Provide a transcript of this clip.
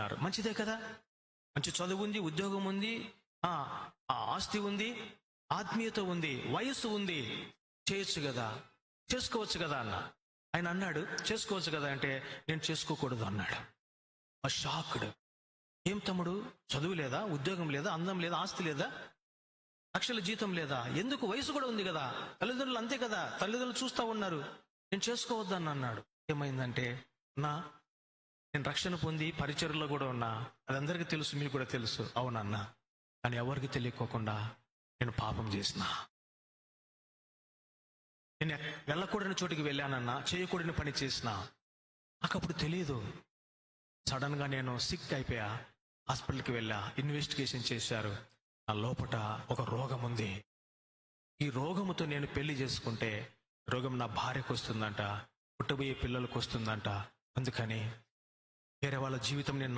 అన్నారు. మంచిదే కదా, మంచి చదువు ఉంది, ఉద్యోగం ఉంది, ఆ ఆస్తి ఉంది, ఆత్మీయత ఉంది, వయస్సు ఉంది, చేయొచ్చు కదా, చేసుకోవచ్చు కదా అన్న. ఆయన అన్నాడు, చేసుకోవచ్చు కదా అంటే, నేను చేసుకోకూడదు అన్నాడు. ఆ షాక్డ్. ఏం తమ్ముడు, చదువు లేదా, ఉద్యోగం లేదా, అందం లేదా, ఆస్తి లేదా, లక్షల జీతం లేదా, ఎందుకు, వయసు కూడా ఉంది కదా, తల్లిదండ్రులు అంతే కదా, తల్లిదండ్రులు చూస్తా ఉన్నారు, నేను చేసుకోవద్దని అన్నాడు. ఏమైందంటే, నేను రక్షణ పొంది పరిచర్లో కూడా ఉన్నా, అది అందరికీ తెలుసు, మీకు కూడా తెలుసు. అవునన్నా, కానీ ఎవరికి తెలియకోకుండా నేను పాపం చేసిన, నేను వెళ్ళకూడని చోటికి వెళ్ళానన్నా, చేయకూడని పని చేసిన, నాకు అప్పుడు తెలియదు. సడన్ గా నేను సిక్ అయిపోయా, హాస్పిటల్కి వెళ్ళా, ఇన్వెస్టిగేషన్ చేశారు. నా లోపట ఒక రోగం ఉంది. ఈ రోగముతో నేను పెళ్లి చేసుకుంటే రోగం నా భార్యకు వస్తుందంట, పుట్టబోయే పిల్లలకు వస్తుందంట. అందుకని వేరే వాళ్ళ జీవితం నేను